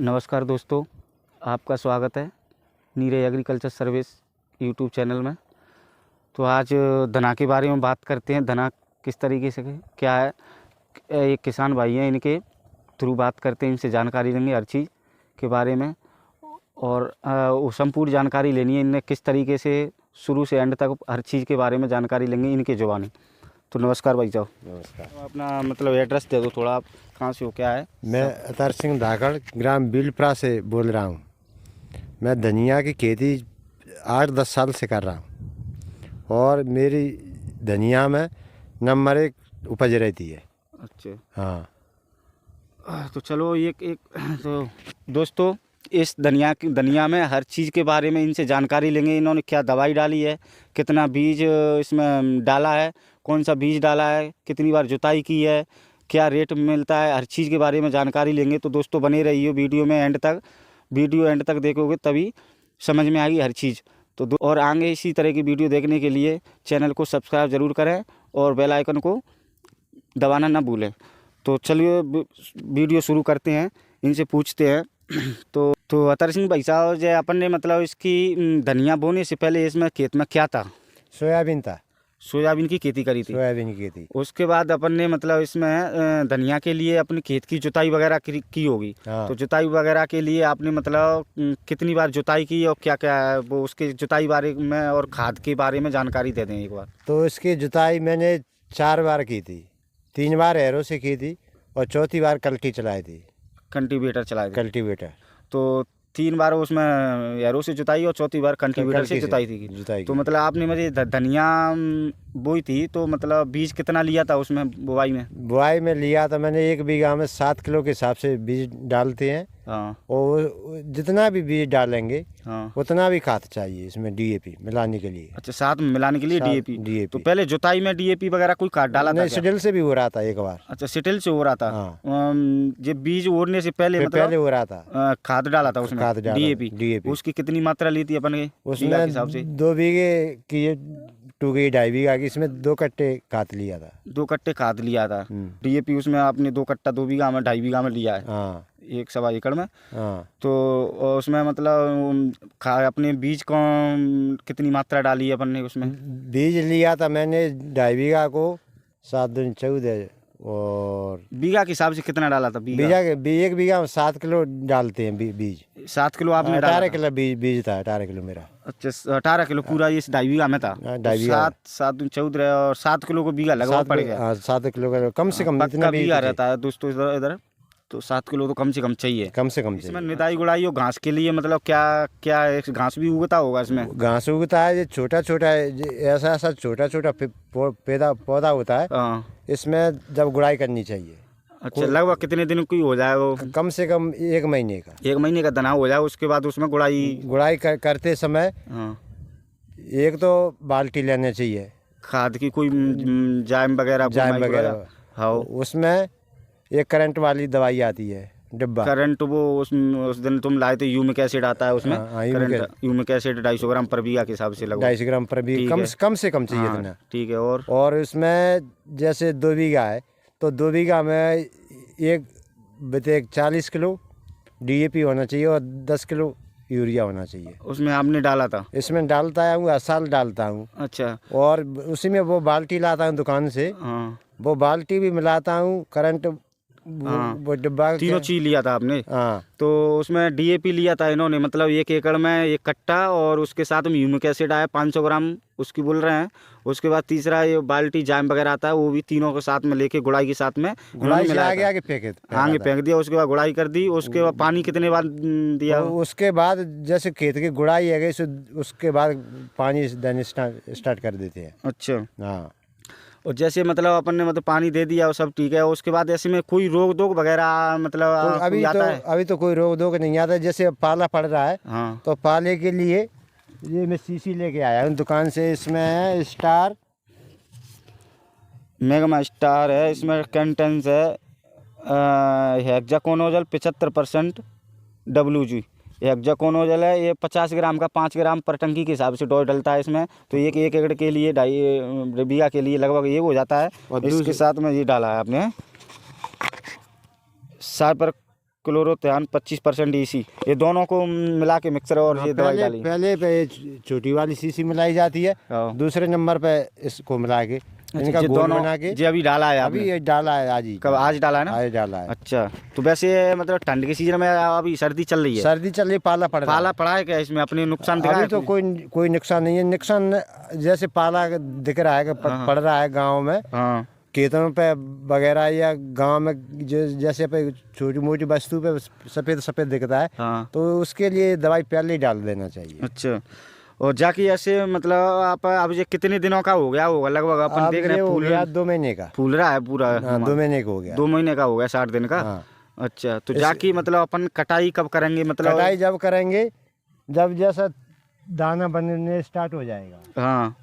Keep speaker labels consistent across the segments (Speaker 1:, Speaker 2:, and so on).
Speaker 1: नमस्कार दोस्तों, आपका स्वागत है Neeraj agriculture service YouTube channel में। तो आज धना के बारे में बात करते हैं। धना किस तरीके से क्या है, एक किसान भाई हैं, इनके थ्रू बात करते हैं, इनसे जानकारी लेंगे हर चीज़ के बारे में। और वो संपूर्ण जानकारी लेनी है, इनने किस तरीके से शुरू से एंड तक हर चीज़ के बारे में जानकारी लेंगे इनके ज़ुबानी। तो नमस्कार भाई साहब।
Speaker 2: नमस्कार।
Speaker 1: तो अपना मतलब एड्रेस दे दो थोड़ा, आप कहाँ से हो, क्या है?
Speaker 2: मैं अतर सिंह धाकड़ ग्राम बिलप्रा से बोल रहा हूँ। मैं धनिया की खेती 8-10 साल से कर रहा हूँ और मेरी धनिया में नंबर 1 उपज रहती है।
Speaker 1: अच्छा,
Speaker 2: हाँ।
Speaker 1: तो चलो एक तो दोस्तों, इस धनिया में हर चीज़ के बारे में इनसे जानकारी लेंगे। इन्होंने क्या दवाई डाली है, कितना बीज इसमें डाला है, कौन सा बीज डाला है, कितनी बार जुताई की है, क्या रेट मिलता है, हर चीज़ के बारे में जानकारी लेंगे। तो दोस्तों बने रहिए वीडियो में एंड तक। वीडियो एंड तक देखोगे तभी समझ में आएगी हर चीज़। तो और आगे इसी तरह की वीडियो देखने के लिए चैनल को सब्सक्राइब ज़रूर करें और बेल आइकन को दबाना ना भूलें। तो चलिए वीडियो शुरू करते हैं, इनसे पूछते हैं। तो अतर सिंह भाई साहब, जो अपन ने मतलब इसकी धनिया बोने से पहले इसमें खेत में क्या था?
Speaker 2: सोयाबीन था।
Speaker 1: सोयाबीन की खेती करी थी।
Speaker 2: सोयाबीन की खेती।
Speaker 1: उसके बाद अपन ने मतलब इसमें धनिया के लिए अपने खेत की जुताई वगैरह की होगी।
Speaker 2: हाँ।
Speaker 1: तो जुताई वगैरह के लिए आपने मतलब कितनी बार जुताई की और क्या क्या है वो, उसके जुताई बारे में और खाद के बारे में जानकारी दे दें एक बार।
Speaker 2: तो इसकी जुताई मैंने 4 बार की थी। 3 बार एरो से की थी और चौथी बार कल्टी चलाई थी।
Speaker 1: कल्टीवेटर चलाए थे।
Speaker 2: कल्टीवेटर।
Speaker 1: तो 3 बार उसमें एरो से जुताई और चौथी बार कल्टीवेटर से जुताई थी। तो मतलब आपने मुझे धनिया बोई थी, तो मतलब बीज कितना लिया था उसमें बुआई में?
Speaker 2: बुआई में लिया था मैंने 1 बीघा में 7 किलो के हिसाब से बीज डालते हैं।
Speaker 1: हाँ।
Speaker 2: और जितना भी बीज डालेंगे
Speaker 1: हाँ।
Speaker 2: उतना भी खाद चाहिए इसमें डीएपी मिलाने के लिए।
Speaker 1: अच्छा, साथ में मिलाने के लिए डीएपी। तो
Speaker 2: DAP।
Speaker 1: पहले जुताई में डीएपी वगैरह कोई खाद डाला था
Speaker 2: नहीं,
Speaker 1: क्या?
Speaker 2: सिडिल से भी हो रहा था एक बार।
Speaker 1: अच्छा, सिटिल से हो रहा था।
Speaker 2: हाँ।
Speaker 1: ये बीज ओढ़ने से पहले मतलब
Speaker 2: पहले हो रहा था।
Speaker 1: खाद डाला था उसमें,
Speaker 2: खाद डाला
Speaker 1: डीएपी। उसकी कितनी मात्रा ली थी अपन के बीघा के हिसाब से?
Speaker 2: 2 बीघे की 2 बीघे 2.5 बीघा की, इसमें 2 कट्टे खाद लिया था।
Speaker 1: 2 कट्टे खाद लिया था। डीएपी उसमें आपने 2 कट्टा 2 बीघा में 2.5 बीघा में लिया है।
Speaker 2: हाँ।
Speaker 1: 1 सवा एकड़ में।
Speaker 2: हाँ।
Speaker 1: तो उसमें मतलब अपने बीज को कितनी मात्रा डाली है अपन ने उसमें?
Speaker 2: बीज लिया था मैंने 2.5 बीघा को 7 दूनी 14 और
Speaker 1: बीघा के हिसाब से कितना डाला था? बीघा
Speaker 2: 1 बीघा में 7 किलो डालते हैं बीज।
Speaker 1: 7 किलो आपने डाला?
Speaker 2: 18 किलो बीज था। 18 किलो मेरा।
Speaker 1: अच्छा, 18 किलो पूरा ये 2.5 बीघा में था।
Speaker 2: 2.5 बीघा।
Speaker 1: 7 दूनी 14 और 7 किलो को बीघा लगभग पड़ गया।
Speaker 2: 7 किलो का कम से कम इतना
Speaker 1: बीघा रहता है दोस्तों इधर। तो 7 किलो तो कम से कम चाहिए।
Speaker 2: कम से कम
Speaker 1: इसमें निदाई गुड़ाई और घास के लिए मतलब क्या क्या घास भी उगता होगा इसमें?
Speaker 2: घास उगता है, ये छोटा छोटा ऐसा छोटा छोटा पौधा होता है।
Speaker 1: हाँ।
Speaker 2: इसमें जब गुड़ाई करनी चाहिए।
Speaker 1: अच्छा, लगभग कितने दिन की हो जाए वो?
Speaker 2: कम से कम 1 महीने का।
Speaker 1: 1 महीने का दाना हो जाए, उसके बाद उसमें गुड़ाई
Speaker 2: करते समय
Speaker 1: हाँ,
Speaker 2: एक तो बाल्टी लेना चाहिए
Speaker 1: खाद की, कोई जाम वगैरह। हाँ।
Speaker 2: उसमें एक करंट वाली दवाई आती है डिब्बा।
Speaker 1: करंट वो उस दिन तुम लाए थे, यूमिक एसिड आता है उसमें।
Speaker 2: हाँ,
Speaker 1: यूमिक एसिड 250 ग्राम पर बीघा के हिसाब से लगभग।
Speaker 2: 250 ग्राम पर बीघा कम से कम चाहिए इतना।
Speaker 1: ठीक है।
Speaker 2: और उसमें जैसे 2 बीघा है तो 2 बीघा में 40 किलो डीएपी होना चाहिए और 10 किलो यूरिया होना चाहिए।
Speaker 1: उसमें आपने डाला था?
Speaker 2: इसमें डालता हूँ, हर साल डालता हूँ।
Speaker 1: अच्छा।
Speaker 2: और उसी में वो बाल्टी लाता हूँ दुकान से।
Speaker 1: हाँ।
Speaker 2: वो बाल्टी भी मिलाता हूँ, करंट वो डिब्बा।
Speaker 1: तीनों चीज लिया था आपने?
Speaker 2: हाँ।
Speaker 1: तो उसमें डीएपी लिया था इन्होंने, मतलब 1 एकड़ में 1 कट्टा, और उसके साथ में ह्यूमिक एसिड आया 500 ग्राम उसकी बोल रहे हैं। उसके बाद तीसरा ये बाल्टी जाम वगैरह आता है, वो भी तीनों के साथ में लेके गुड़ाई के साथ में
Speaker 2: गुड़ाई
Speaker 1: मिलाया,
Speaker 2: आगे
Speaker 1: फेंक दिया। उसके बाद गुड़ाई कर दी। उसके बाद पानी कितने बार दिया?
Speaker 2: तो उसके बाद जैसे खेत की गुड़ाई है गई उसके बाद पानी देने स्टार्ट कर देते हैं।
Speaker 1: अच्छा।
Speaker 2: हाँ।
Speaker 1: और जैसे मतलब अपन ने मतलब पानी दे दिया और सब ठीक है, उसके बाद ऐसे में कोई रोग दोग वगैरह मतलब
Speaker 2: अभी तो कोई रोग दोग नहीं आता। जैसे पाला पड़ रहा है।
Speaker 1: हाँ।
Speaker 2: तो पाले के लिए ये मैं सीसी लेके आया हूँ दुकान से। इसमें है स्टार, मेगमा
Speaker 1: स्टार है, इसमें कंटेंस है हेक्साकोनोजोल 75% WG हेक्साकोनोजोल है। ये 50 ग्राम का 5 ग्राम पर टंकी के हिसाब से डोज डलता है इसमें। तो 1 एकड़ के लिए 2.5 बीघा के लिए लगभग ये हो जाता है। और इसके साथ में ये डाला है आपने क्लोरोथेन 25% EC, ये दोनों को मिला के मिक्सर और ये दवाई डाली।
Speaker 2: पहले पे छोटी वाली शीशी मिलाई जाती है,
Speaker 1: हाँ।
Speaker 2: दूसरे नंबर पे इसको मिला के इनका
Speaker 1: ये
Speaker 2: घोल
Speaker 1: दोनों
Speaker 2: बना के
Speaker 1: जी अभी डाला है
Speaker 2: अभी
Speaker 1: आपने?
Speaker 2: ये डाला है आज ही।
Speaker 1: कब? आज डाला है ना?
Speaker 2: आज डाला है।
Speaker 1: अच्छा, तो वैसे मतलब ठंड के सीजन में अभी सर्दी चल रही है,
Speaker 2: सर्दी चल रही, पाला पड़ रहा है।
Speaker 1: पाला पड़ा है क्या इसमें? अपने नुकसान दिखा
Speaker 2: अभी
Speaker 1: है
Speaker 2: तो कोई नुकसान नहीं है। नुकसान जैसे पाला दिख रहा है कि पड़ रहा है गाँव में,
Speaker 1: हाँ
Speaker 2: खेतों पे वगैरह या गांव में जैसे पे छोटी मोटी वस्तु पे सफ़ेद सफ़ेद दिखता है,
Speaker 1: हाँ।
Speaker 2: तो उसके लिए दवाई पहले ही डाल देना चाहिए।
Speaker 1: अच्छा, और जाके ऐसे मतलब आप अब ये कितने दिनों का हो गया होगा लगभग? अपन देख रहे हैं
Speaker 2: हो
Speaker 1: फूल
Speaker 2: गया 2 महीने का।
Speaker 1: फूल रहा है पूरा।
Speaker 2: हाँ, 2 महीने का हो गया।
Speaker 1: 2 महीने का हो गया, 60 दिन का।
Speaker 2: हाँ।
Speaker 1: अच्छा, तो जाके मतलब अपन कटाई कब करेंगे? मतलब
Speaker 2: कटाई जब करेंगे जब जैसा दाना बनने स्टार्ट हो जाएगा।
Speaker 1: हाँ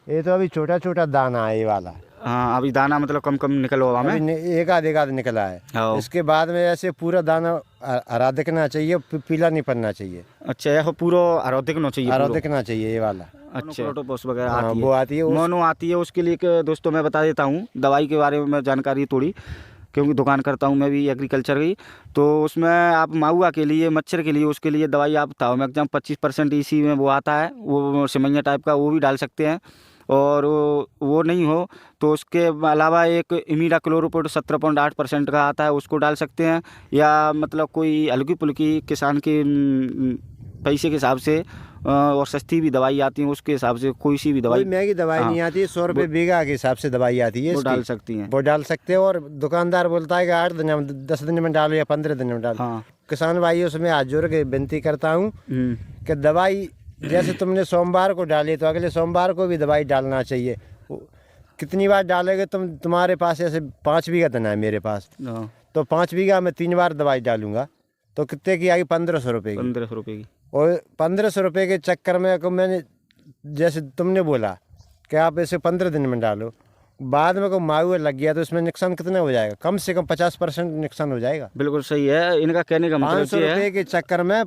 Speaker 2: ये तो अभी छोटा छोटा दाना है ये वाला।
Speaker 1: हाँ, अभी दाना मतलब कम कम निकलो हमें।
Speaker 2: अभी एक आध निकला है।
Speaker 1: हाँ।
Speaker 2: इसके बाद में ऐसे पूरा दाना हरा दिखना चाहिए, पीला नहीं पड़ना चाहिए।
Speaker 1: अच्छा, यह पूरा हरा दिखना चाहिए?
Speaker 2: हरा दिखना चाहिए ये वाला।
Speaker 1: अच्छा, प्रोटोपोस वगैरह
Speaker 2: हाँ,
Speaker 1: आती है,
Speaker 2: वो आती है।
Speaker 1: मोनो आती है। उसके लिए दोस्तों मैं बता देता हूँ दवाई के बारे में मैं जानकारी थोड़ी, क्योंकि दुकान करता हूँ मैं भी एग्रीकल्चर की। तो उसमें आप माहुआ के लिए, मच्छर के लिए, उसके लिए दवाई आप थाओमैक्सम 25% EC में वो आता है, वो सिमैया टाइप का, वो भी डाल सकते हैं। और वो नहीं हो तो उसके अलावा एक इमीडा क्लोरोपोड 17.8% का आता है, उसको डाल सकते हैं। या मतलब कोई हल्की फुल्की किसान के पैसे के हिसाब से और सस्ती भी दवाई आती है, उसके हिसाब से कोई सी भी दवाई,
Speaker 2: कोई महंगी दवाई नहीं आती है। 100 रुपये बीघा के हिसाब से दवाई आती है,
Speaker 1: वो
Speaker 2: इसकी
Speaker 1: डाल सकती हैं।
Speaker 2: वो डाल सकते हैं। और दुकानदार बोलता है कि 8 दिन में, 10 दिन में डालो या 15 दिन में डालो।
Speaker 1: हाँ।
Speaker 2: किसान भाइयों से मैं हाथ जोड़ के विनती करता हूँ कि दवाई जैसे तुमने सोमवार को डाली तो अगले सोमवार को भी दवाई डालना चाहिए। कितनी बार डालोगे तुम्हारे पास ऐसे 5 बीघा तना है मेरे पास, तो 5 बीघा में 3 बार दवाई डालूंगा तो कितने की आएगी? 1500 रुपये की।
Speaker 1: 1500 रुपये की।
Speaker 2: और 1500 रुपये के चक्कर में को मैंने जैसे तुमने बोला कि आप इसे 15 दिन में डालो, बाद में को माहुआ लग गया तो इसमें नुकसान कितना हो जाएगा? कम से कम 50% नुकसान हो जाएगा।
Speaker 1: बिल्कुल सही है, इनका कहने का मतलब
Speaker 2: 500 रुपये के चक्कर में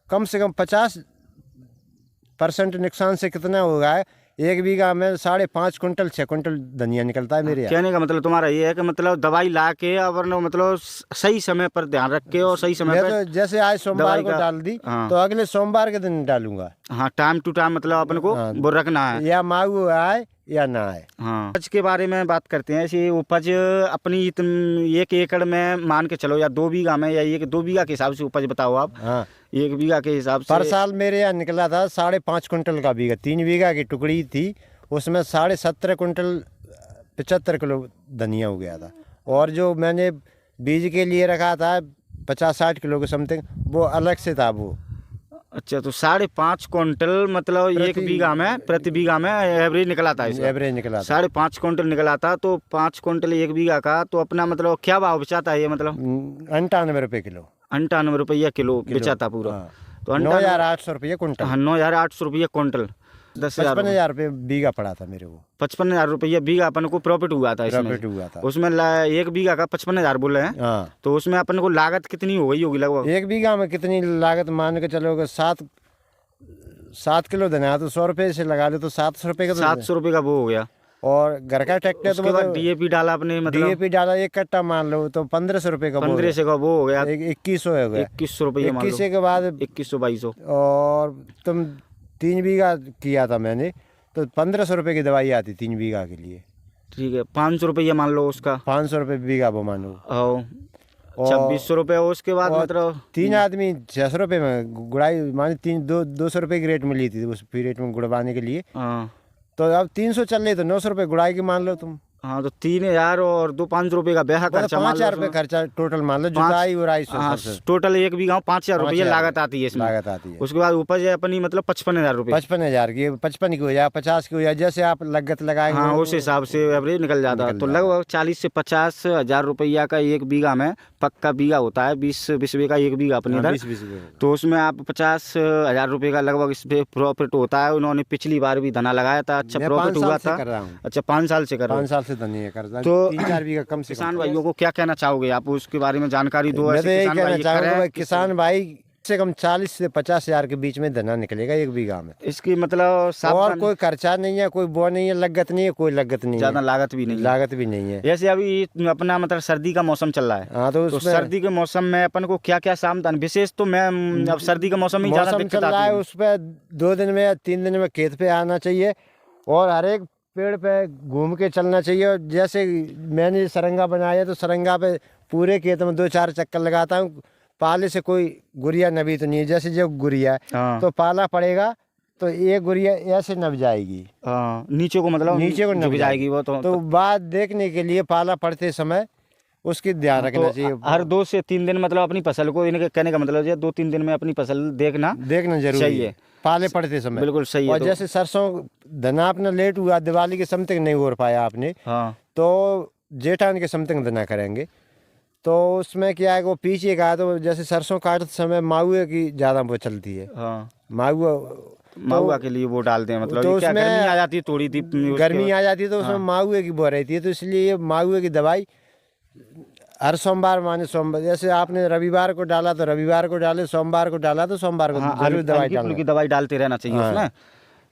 Speaker 2: कम से कम 50% नुकसान से कितना होगा? 1 बीघा में 5.5 कुंटल 6 कुंटल धनिया निकलता है मेरे यहाँ।
Speaker 1: कहने का मतलब तुम्हारा ये है कि मतलब दवाई ला के और मतलब सही समय पर ध्यान रख के और सही समय पर,
Speaker 2: तो जैसे आज सोमवार को डाल दी तो अगले सोमवार के दिन डालूंगा।
Speaker 1: हाँ, टाइम टू टाइम मतलब अपन को वो रखना है,
Speaker 2: या माहुआ आए या ना आए।
Speaker 1: हाँ। उपज के बारे में बात करते हैं। ऐसी उपज अपनी 1 एकड़ में मान के चलो, या 2 बीघा में, या 1-2 बीघा के हिसाब से उपज बताओ आप।
Speaker 2: हाँ,
Speaker 1: 1 बीघा के हिसाब से
Speaker 2: पर साल मेरे यहाँ निकला था 5.5 कुंटल का बीघा। 3 बीघा की टुकड़ी थी, उसमें 17.5 कुंटल 75 किलो धनिया हो गया था। और जो मैंने बीज के लिए रखा था 50-60 किलो के समथिंग, वो अलग से था वो।
Speaker 1: अच्छा, तो 5.5 कुंटल मतलब 1 बीघा में, प्रति बीघा में एवरेज निकला था इसका?
Speaker 2: एवरेज निकला था
Speaker 1: 5.5 कुंटल निकला था। तो 5 कुंटल 1 बीघा का, तो अपना मतलब क्या भाव बेचाता है ये? मतलब
Speaker 2: 98 रुपये किलो।
Speaker 1: 98 रुपये किलो बेचाता पूरा।
Speaker 2: हाँ।
Speaker 1: तो
Speaker 2: 9,800 रुपये कुंटल।
Speaker 1: हाँ, 9,800 रुपये कुंटल। 10,000
Speaker 2: 55,000 रुपये बीघा पड़ा था मेरे को।
Speaker 1: 55,000 रुपये बीघा अपन को प्रॉफिट हुआ था इसमें।
Speaker 2: प्रॉफिट हुआ था
Speaker 1: उसमें 1 बीघा का 55,000 बोल रहे हैं।
Speaker 2: हाँ।
Speaker 1: तो उसमें अपन को लागत कितनी हो गई होगी लगभग?
Speaker 2: 1 बीघा में कितनी लागत मान के चलोगे? 7 किलो धनिया तो 100 रुपये से लगा लो तो 700 रुपये का।
Speaker 1: 700 रुपये का वो हो गया।
Speaker 2: और घर का ट्रैक्टर तो
Speaker 1: उसके बाद DAP डाला अपने, मतलब
Speaker 2: DAP डाला 1 कट्टा मान लो तो 1500 रुपये का।
Speaker 1: 1500 का वो हो गया,
Speaker 2: 2100 हो गया।
Speaker 1: 2100 रुपये मान लो।
Speaker 2: 2100 के बाद
Speaker 1: 2100-2200।
Speaker 2: और तुम 3 बीघा किया था मैंने तो 1500 रुपये की दवाई आती 3 बीघा के लिए।
Speaker 1: ठीक है, 500 रुपये मान लो उसका।
Speaker 2: 500 रुपये बीघा वो मानो।
Speaker 1: और 2600 रुपये। उसके बाद मतलब
Speaker 2: 3 आदमी 600 रुपये में गुड़ाई मानी। 200 रुपये की रेट मिली थी उस पीरियड में गुड़वाने के लिए।
Speaker 1: हाँ,
Speaker 2: तो अब 300 चल रही तो 900 रुपये गुड़ाई की मान लो तुम।
Speaker 1: हाँ, तो 3000 और 500 रुपये का ब्याह खर्चा,
Speaker 2: 5,000 रुपये खर्चा टोटल मान लो, जुताई उराई
Speaker 1: टोटल 1 बीघा 5,000 रुपये लागत आती है इसमें।
Speaker 2: लागत आती है।
Speaker 1: उसके बाद उपज है अपनी मतलब 55,000 रुपये।
Speaker 2: 55,000 की 55 की हो जाए, 50 की हो जाए, जैसे आप लागत लगाएंगे।
Speaker 1: हाँ, उस हिसाब से एवरेज निकल जाता है। तो लगभग 40 से 50 हजार रुपया का 1 बीघा में, पक्का बीघा होता है 20 बीघा का 1 बीघा अपने इधर। तो उसमें आप 50,000 रुपये का लगभग इस पे प्रॉफिट होता है। उन्होंने पिछली बार भी धना लगाया था, अच्छा प्रॉफिट हुआ था। अच्छा, 5 साल से कर रहा हूँ।
Speaker 2: 5 साल से धनिया करता।
Speaker 1: तो
Speaker 2: 3-4 बीघा कम से
Speaker 1: किसान भाइयों को क्या कहना चाहोगे आप? उसके बारे में जानकारी दो।
Speaker 2: मैं तो यही कहना चाहूँगा, किसान भाई से कम 40 से 50 हज़ार के बीच में धना निकलेगा 1 बीघा में।
Speaker 1: इसकी मतलब
Speaker 2: और
Speaker 1: सावधान,
Speaker 2: कोई खर्चा नहीं है, कोई वो नहीं है, लागत नहीं है, कोई लागत नहीं
Speaker 1: ज़्यादा
Speaker 2: है,
Speaker 1: लागत भी नहीं है।
Speaker 2: लागत भी नहीं है।
Speaker 1: जैसे अभी अपना मतलब सर्दी का मौसम चल रहा है,
Speaker 2: हाँ, तो
Speaker 1: तो
Speaker 2: उसमें
Speaker 1: सर्दी के मौसम में अपन को क्या क्या सावधान, विशेष तो मैं अब सर्दी के मौसम में ज़्यादा
Speaker 2: मौसम
Speaker 1: दिक्कत
Speaker 2: चल रहा
Speaker 1: आती
Speaker 2: है,
Speaker 1: है।
Speaker 2: उस पर 2 दिन में या 3 दिन में खेत पे आना चाहिए और हर एक पेड़ पे घूम के चलना चाहिए। और जैसे मैंने सरंगा बनाया तो सरंगा पे पूरे खेत में 2-4 चक्कर लगाता हूँ। पाले से कोई गुड़िया नबी तो नहीं है, जैसे जो गुड़िया है
Speaker 1: हाँ
Speaker 2: तो पाला पड़ेगा तो एक गुड़िया ऐसे नब जाएगी,
Speaker 1: हाँ, नीचे को मतलब
Speaker 2: नीचे को
Speaker 1: झुक
Speaker 2: नब
Speaker 1: जाएगी वो तो
Speaker 2: बात देखने के लिए पाला पड़ते समय उसकी ध्यान रखना
Speaker 1: तो
Speaker 2: चाहिए।
Speaker 1: हर 2 से 3 दिन मतलब अपनी फसल को, इनके कहने का मतलब है 2-3 दिन में अपनी फसल देखना
Speaker 2: जरूरी
Speaker 1: चाहिए।
Speaker 2: है पाले पड़ते समय।
Speaker 1: बिल्कुल सही है।
Speaker 2: और
Speaker 1: तो
Speaker 2: जैसे सरसों धना अपना लेट हुआ, दिवाली के समथिंग नहीं हो पाया आपने,
Speaker 1: हाँ
Speaker 2: तो जेठान के समथिंग धना करेंगे तो उसमें क्या है, वो पीछे का तो जैसे सरसों काटते समय माहुए की ज़्यादा वो चलती है।
Speaker 1: हाँ,
Speaker 2: माहुआ
Speaker 1: महुआ के लिए वो डालते हैं, मतलब
Speaker 2: तो
Speaker 1: ये क्या
Speaker 2: उसमें
Speaker 1: गर्मी आ जाती है थोड़ी सी
Speaker 2: गर्मी आ जाती है तो उसमें
Speaker 1: हाँ।
Speaker 2: माहुए की वो रहती है, तो इसलिए ये माहुए की दवाई हर सोमवार माने सोमवार, जैसे आपने रविवार को डाला तो रविवार को डाले, सोमवार को डाला तो सोमवार को
Speaker 1: हाँ,
Speaker 2: जरूर दवाई
Speaker 1: हल्की
Speaker 2: डालना।
Speaker 1: फुल्की दवाई डालते रहना चाहिए
Speaker 2: हाँ।
Speaker 1: उसमें।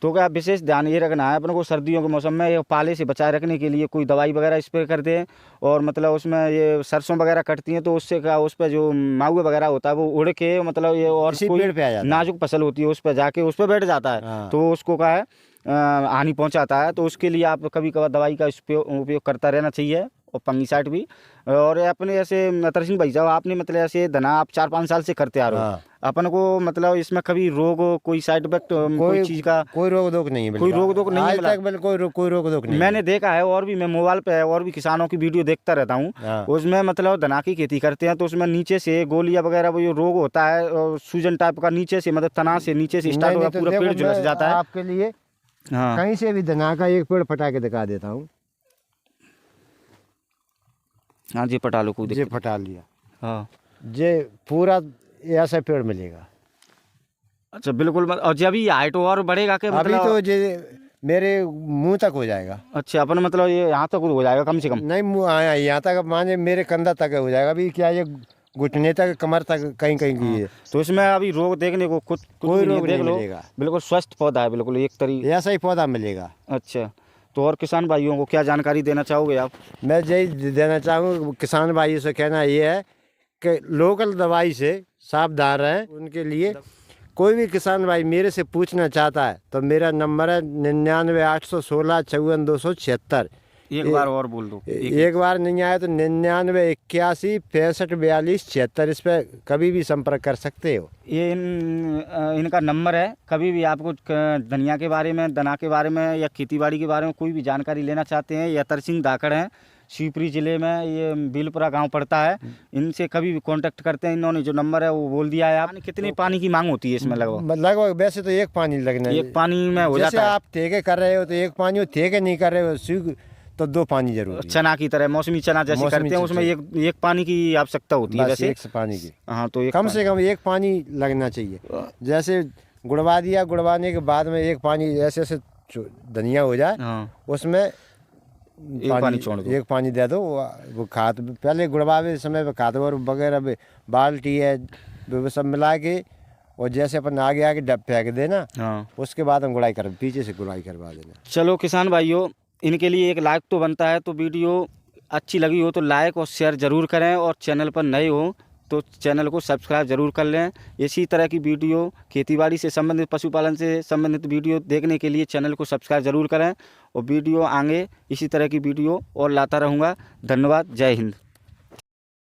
Speaker 1: तो क्या विशेष ध्यान ये रखना है अपन को, सर्दियों के मौसम में ये पाले से बचाए रखने के लिए कोई दवाई वगैरह स्प्रे कर दें। और मतलब उसमें ये सरसों वगैरह कटती हैं तो उससे क्या, उस पर जो माहुए वगैरह होता है वो उड़ के मतलब ये, और
Speaker 2: इसी
Speaker 1: कोई
Speaker 2: पेड़ पे आ जाता है।
Speaker 1: नाजुक फसल होती है उस पर जाके उस पर बैठ जाता है,
Speaker 2: हाँ।
Speaker 1: तो उसको क्या है हानि पहुंचाता है। तो उसके लिए आप कभी कभार दवाई का उपयोग करता रहना चाहिए, और फंगिसाइड भी। और अपने ऐसे नतर सिंह भाई साहब, आपने मतलब ऐसे धना आप 4-5 साल से करते आ रहे हो,
Speaker 2: हाँ।
Speaker 1: अपन को मतलब इसमें कभी रोग, कोई साइड इफेक्ट, कोई चीज़ का
Speaker 2: कोई रोक टोक नहीं है,
Speaker 1: कोई रोक टोक नहीं
Speaker 2: आज
Speaker 1: मिला?
Speaker 2: तक बिल्कुल कोई रोक टोक नहीं।
Speaker 1: मैंने देखा है, और भी मैं मोबाइल पे और भी किसानों की वीडियो देखता रहता हूँ।
Speaker 2: हाँ।
Speaker 1: उसमें मतलब धना की खेती करते हैं तो उसमें नीचे से गोलियां वगैरह वो जो रोग होता है, और सूजन टाइप का नीचे से, मतलब तना से नीचे से स्टार्ट
Speaker 2: नहीं,
Speaker 1: होगा,
Speaker 2: तो
Speaker 1: पूरा
Speaker 2: देखो,
Speaker 1: पेड़ झुलस
Speaker 2: मैं
Speaker 1: जाता है।
Speaker 2: आपके लिए
Speaker 1: हाँ
Speaker 2: कहीं से भी धना का एक पेड़ फटा के दिखा देता हूँ।
Speaker 1: हाँ जी, पटा लो कूद।
Speaker 2: जे फटा लिया,
Speaker 1: हाँ
Speaker 2: जे पूरा ऐसा पेड़ मिलेगा।
Speaker 1: अच्छा बिल्कुल। और जब ये हाइट और बढ़ेगा क्या
Speaker 2: अभी
Speaker 1: मतलब?
Speaker 2: तो जे मेरे मुंह तक हो जाएगा।
Speaker 1: अच्छा, अपन मतलब ये यहाँ तक हो जाएगा कम से कम?
Speaker 2: नहीं, मुँह आया यहाँ तक, माने मेरे कंधा तक हो जाएगा। अभी क्या ये घुटने तक, कमर तक कहीं कहीं की है।
Speaker 1: तो इसमें अभी रोग देखने को कुछ
Speaker 2: कोई
Speaker 1: भी नहीं है,
Speaker 2: रोग
Speaker 1: देख
Speaker 2: नहीं
Speaker 1: लो
Speaker 2: मिलेगा।
Speaker 1: बिल्कुल स्वस्थ पौधा है, बिल्कुल एक तरीके।
Speaker 2: ऐसा ही पौधा मिलेगा।
Speaker 1: अच्छा, तो और किसान भाइयों को क्या जानकारी देना चाहोगे आप?
Speaker 2: मैं यही देना चाहूँ किसान भाइयों से, कहना ये है कि लोकल दवाई से सावधान रहें। उनके लिए कोई भी किसान भाई मेरे से पूछना चाहता है तो मेरा नंबर है 99 816 54 276।
Speaker 1: एक बार और बोल दो।
Speaker 2: एक बार नहीं आया तो 99 81 65 42 76, इस पर कभी भी संपर्क कर सकते हो।
Speaker 1: ये इनका नंबर है। कभी भी आपको धनिया के बारे में, धना के बारे में या खेतीबाड़ी के बारे में कोई भी जानकारी लेना चाहते हैं, या तरसिंह धाकड़ हैं, शिवपुरी ज़िले में ये बिलपुरा गांव पड़ता है, इनसे कभी भी कांटेक्ट करते हैं। इन्होंने जो नंबर है वो बोल दिया है। आपने कितने पानी की मांग होती है इसमें?
Speaker 2: लगभग वैसे तो एक पानी लगना है।
Speaker 1: एक पानी में हो
Speaker 2: जैसे
Speaker 1: जाता है।
Speaker 2: आप ठेके कर रहे हो तो एक पानी हो, ठेके नहीं कर रहे हो सूख तो 2 पानी जरूर है।
Speaker 1: चना की तरह, मौसमी चना जैसे
Speaker 2: मौसमी
Speaker 1: करते हैं, उसमें एक पानी की आवश्यकता होती है
Speaker 2: बस
Speaker 1: वैसे।
Speaker 2: एक से पानी की
Speaker 1: हाँ, तो एक
Speaker 2: कम से कम एक पानी लगना चाहिए। जैसे गुड़वा दिया, गुड़वाने के बाद में एक पानी ऐसे ऐसे धनिया हो जाए,
Speaker 1: हाँ,
Speaker 2: उसमें
Speaker 1: पानी छोड़ दो।
Speaker 2: एक पानी दे दो। वो खाद पहले गुड़वावे समय पे खाद और वगैरह बाल्टी है वो सब मिला के, और जैसे अपन आगे आगे डब फेंक देना,
Speaker 1: हाँ,
Speaker 2: उसके बाद हम गुड़ाई कर, पीछे से गुड़ाई करवा देना।
Speaker 1: चलो किसान भाइयों, इनके लिए एक लाइक तो बनता है। तो वीडियो अच्छी लगी हो तो लाइक और शेयर ज़रूर करें, और चैनल पर नए हो तो चैनल को सब्सक्राइब ज़रूर कर लें। इसी तरह की वीडियो, खेतीबाड़ी से संबंधित, पशुपालन से संबंधित वीडियो देखने के लिए चैनल को सब्सक्राइब ज़रूर करें। और वीडियो आगे इसी तरह की वीडियो और लाता रहूँगा। धन्यवाद। जय हिंद।